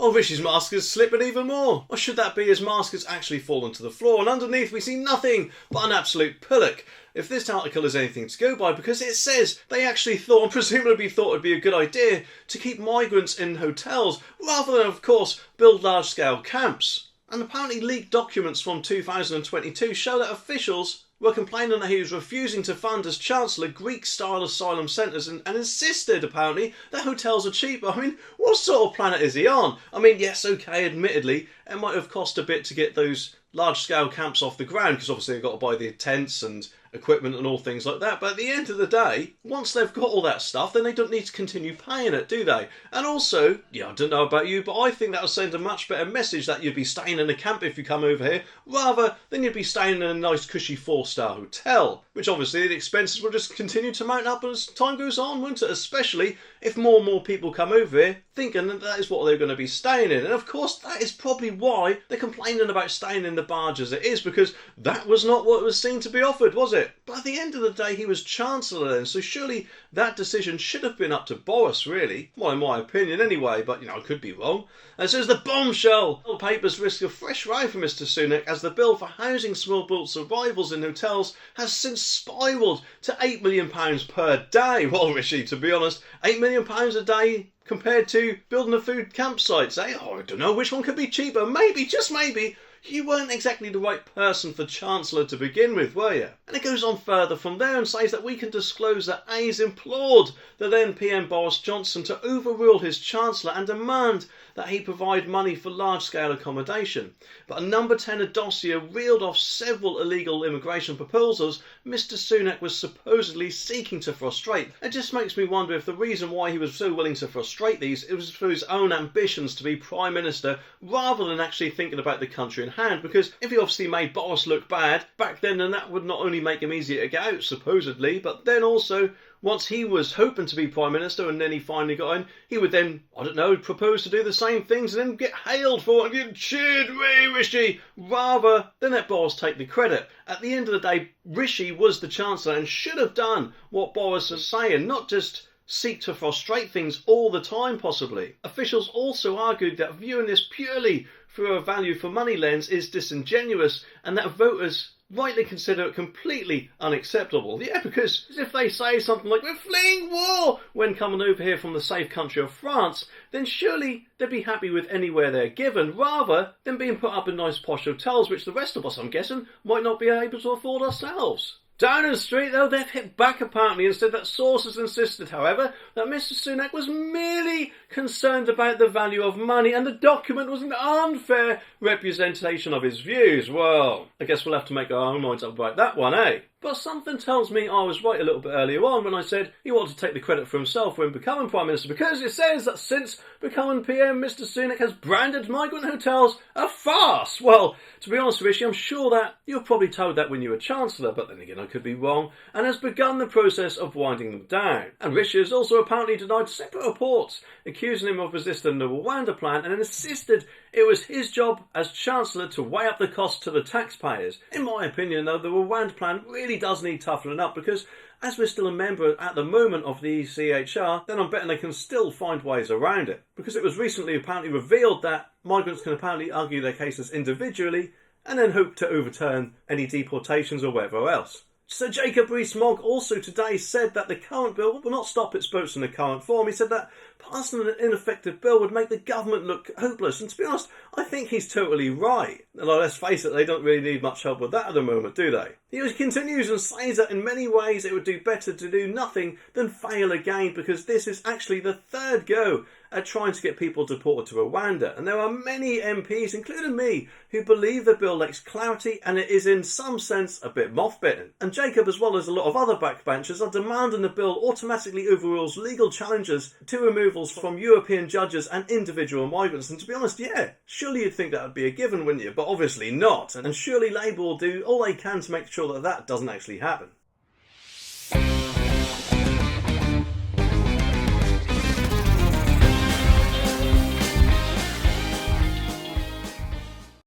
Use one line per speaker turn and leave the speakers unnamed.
while Rishi's mask is slipping even more. Or should that be his mask has actually fallen to the floor and underneath we see nothing but an absolute pillock? If this article is anything to go by, because it says they actually thought, and presumably thought it would be a good idea, to keep migrants in hotels, rather than, of course, build large-scale camps. And apparently leaked documents from 2022 show that officials were complaining that he was refusing to fund as Chancellor Greek-style asylum centres and insisted, apparently, that hotels are cheaper. I mean, what sort of planet is he on? I mean, yes, okay, admittedly, it might have cost a bit to get those large-scale camps off the ground, because obviously they've got to buy the tents and equipment and all things like that, but at the end of the day, once they've got all that stuff, then they don't need to continue paying it, do they? And also, yeah, I don't know about you, but I think that would send a much better message that you'd be staying in a camp if you come over here, rather than you'd be staying in a nice cushy 4-star hotel, which obviously the expenses will just continue to mount up as time goes on, won't it? Especially if more and more people come over here thinking that that is what they're going to be staying in. And of course, that is probably why they're complaining about staying in the barge as it is, because that was not what was seen to be offered, was it? But at the end of the day, he was Chancellor then, so surely that decision should have been up to Boris, really. Well, in my opinion anyway, but, you know, I could be wrong. And so the bombshell. The papers risk a fresh row for Mr Sunak as the bill for housing small boat survivals in hotels has since spiralled to £8 million per day. Well, Rishi, to be honest, £8 million a day compared to building a food campsites, eh? Oh, I don't know which one could be cheaper. Maybe, just maybe, you weren't exactly the right person for Chancellor to begin with, were you? And it goes on further from there and says that we can disclose that A's implored the then PM Boris Johnson to overrule his Chancellor and demand that he provide money for large-scale accommodation. But a number 10 dossier reeled off several illegal immigration proposals Mr Sunak was supposedly seeking to frustrate. It just makes me wonder if the reason why he was so willing to frustrate these it was for his own ambitions to be Prime Minister rather than actually thinking about the country in hand, because if he obviously made Boris look bad back then that would not only make him easier to get out, supposedly, but then also once he was hoping to be Prime Minister and then he finally got in, he would then, I don't know, propose to do the same things and then get hailed for it and get cheered, way Rishi, rather than let Boris take the credit. At the end of the day, Rishi was the Chancellor and should have done what Boris was saying, not just seek to frustrate things all the time, possibly. Officials also argued that viewing this purely through a value for money lens is disingenuous and that voters rightly consider it completely unacceptable. Yeah, because if they say something like, we're fleeing war, when coming over here from the safe country of France, then surely they'd be happy with anywhere they're given, rather than being put up in nice posh hotels, which the rest of us, I'm guessing, might not be able to afford ourselves. Downing the street, though, they've hit back apparently and said that sources insisted, however, that Mr Sunak was merely concerned about the value of money and the document was an unfair representation of his views. Well, I guess we'll have to make our own minds up about that one, eh? But something tells me I was right a little bit earlier on when I said he wanted to take the credit for himself when becoming Prime Minister, because it says that since becoming PM, Mr Sunak has branded migrant hotels a farce. Well, to be honest, Rishi, I'm sure that you were probably told that when you were Chancellor, but then again I could be wrong, and has begun the process of winding them down. And Rishi has also apparently denied separate reports accusing him of resisting the Rwanda plan and insisted it was his job as Chancellor to weigh up the cost to the taxpayers. In my opinion, though, the Rwanda plan really does need toughening up, because as we're still a member at the moment of the ECHR, then I'm betting they can still find ways around it. Because it was recently apparently revealed that migrants can apparently argue their cases individually and then hope to overturn any deportations or whatever else. So Jacob Rees-Mogg also today said that the current bill will not stop its boats in the current form. He said that passing an ineffective bill would make the government look hopeless. And to be honest, I think he's totally right. Although let's face it, they don't really need much help with that at the moment, do they? He continues and says that in many ways it would do better to do nothing than fail again, because this is actually the third go at trying to get people deported to Rwanda. And there are many MPs, including me, who believe the bill lacks clarity and it is in some sense a bit moth-bitten. And Jacob, as well as a lot of other backbenchers, are demanding the bill automatically overrules legal challenges to removals from European judges and individual migrants. And to be honest, yeah, surely you'd think that would be a given, wouldn't you? But obviously not. And surely Labour will do all they can to make sure that that doesn't actually happen.